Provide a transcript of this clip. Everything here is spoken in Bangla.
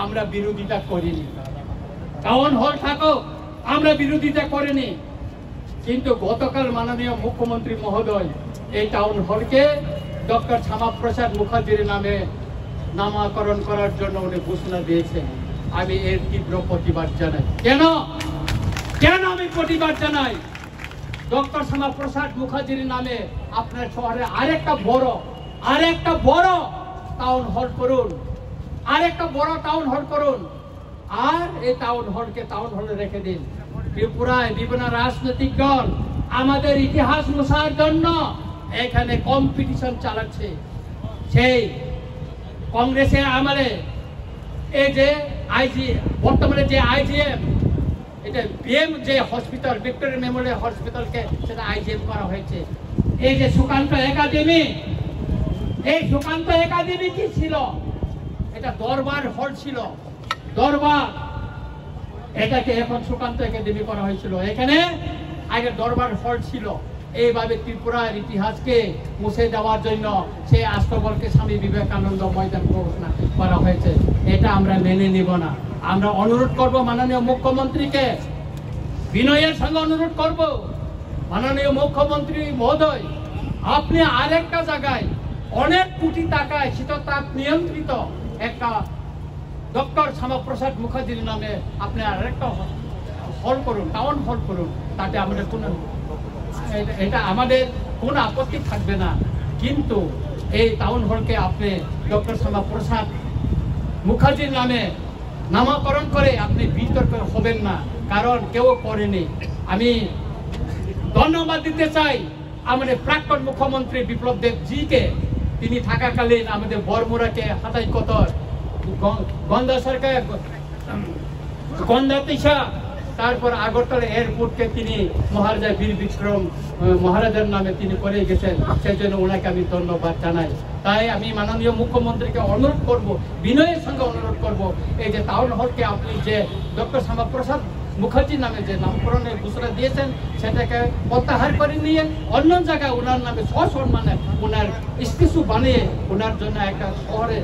আমরা বিরোধিতা করিনি। টাউন হল থাকুক, আমরা বিরোধিতা করিনি। কিন্তু গতকাল মাননীয় মুখ্যমন্ত্রী মহোদয় এই টাউন হলকে ডক্টর শ্যামাপ্রসাদ মুখার্জির নামে নামকরণ করার জন্য উনি ঘোষণা দিয়েছেন। আমি এর তীব্র প্রতিবাদ জানাই। কেন আমি প্রতিবাদ জানাই? ডক্টর শ্যামাপ্রসাদ মুখার্জির নামে আপনার শহরে আরেকটা বড় টাউন হল করুন, আরেকটা বড় টাউন হল করুন। আর এই টাউন হলে রেখে দিন। ত্রিপুরায় বিভিন্ন রাজনৈতিক দল আমাদের ইতিহাস মোছার জন্য এখানে কম্পিটিশন চালাচ্ছে। সেই কংগ্রেসের আমলে এই যে বর্তমানে যে আইজিএম, এটা বিএম যে হসপিটাল, ভিক্টোরিয়া মেমোরিয়াল হসপিটালকে সেটা আইজিএম করা হয়েছে। এই যে সুকান্ত একাডেমি, এই সুকান্ত একাডেমি কি ছিল? এটা দরবার হল ছিল, দরবার। এটাকে এখন সুকান্ত একাডেমি করা হয়েছিল। এখানে আগে দরবার হল ছিল। এইভাবে ত্রিপুরার ইতিহাসকে মুছে দেওয়ার জন্য সেই আস্তবলকে স্বামী বিবেকানন্দ ময়দান ঘোষণা করা হয়েছে। এটা আমরা মেনে নিব না। আমরা অনুরোধ করব মাননীয় মুখ্যমন্ত্রীকে, বিনয়ের সঙ্গে অনুরোধ করব, মাননীয় মুখ্যমন্ত্রী মহোদয়, আপনি আরেকটা জায়গায় অনেক কোটি টাকায় শীততাপ নিয়ন্ত্রিত একটা ডক্টর শ্যামাপ্রসাদ মুখার্জির নামে আপনি আরেকটা হল করুন, টাউন হল করুন। তাতে আমাদের কোনো আপত্তি থাকবে না। কিন্তু এই টাউন হলকে আপনি ডক্টর শ্যামাপ্রসাদ মুখার্জির নামে নামকরণ করে আপনি বিতর্ক হবেন না, কারণ কেউ করেনি। আমি ধন্যবাদ দিতে চাই আমাদের প্রাক্তন মুখ্যমন্ত্রী বিপ্লব দেবজিকে। তিনি থাকাকালীন আমাদের বরমুড়াকে হাতাইকতর, গন্ধা সরকার, গন্ধাতিসা, তারপর আগরতলা এয়ারপোর্টকে তিনি মহারাজা বীর বিক্রম মহারাজার নামে তিনি করে গেছেন। সেই জন্য ওনাকে আমি ধন্যবাদ জানাই। তাই আমি মাননীয় মুখ্যমন্ত্রীকে অনুরোধ করব, বিনয়ের সঙ্গে অনুরোধ করব, এই যে টাউন হলকে আপনি যে ডক্টর শ্যামাপ্রসাদ মুখার্জির নামে যে নামকরণের ঘোষণা দিয়েছেন সেটাকে প্রত্যাহার করে নিয়ে অন্য জায়গায় ওনার নামে সসম্মানে ওনার স্ট্যাচু বানিয়ে ওনার জন্য একটা শহরে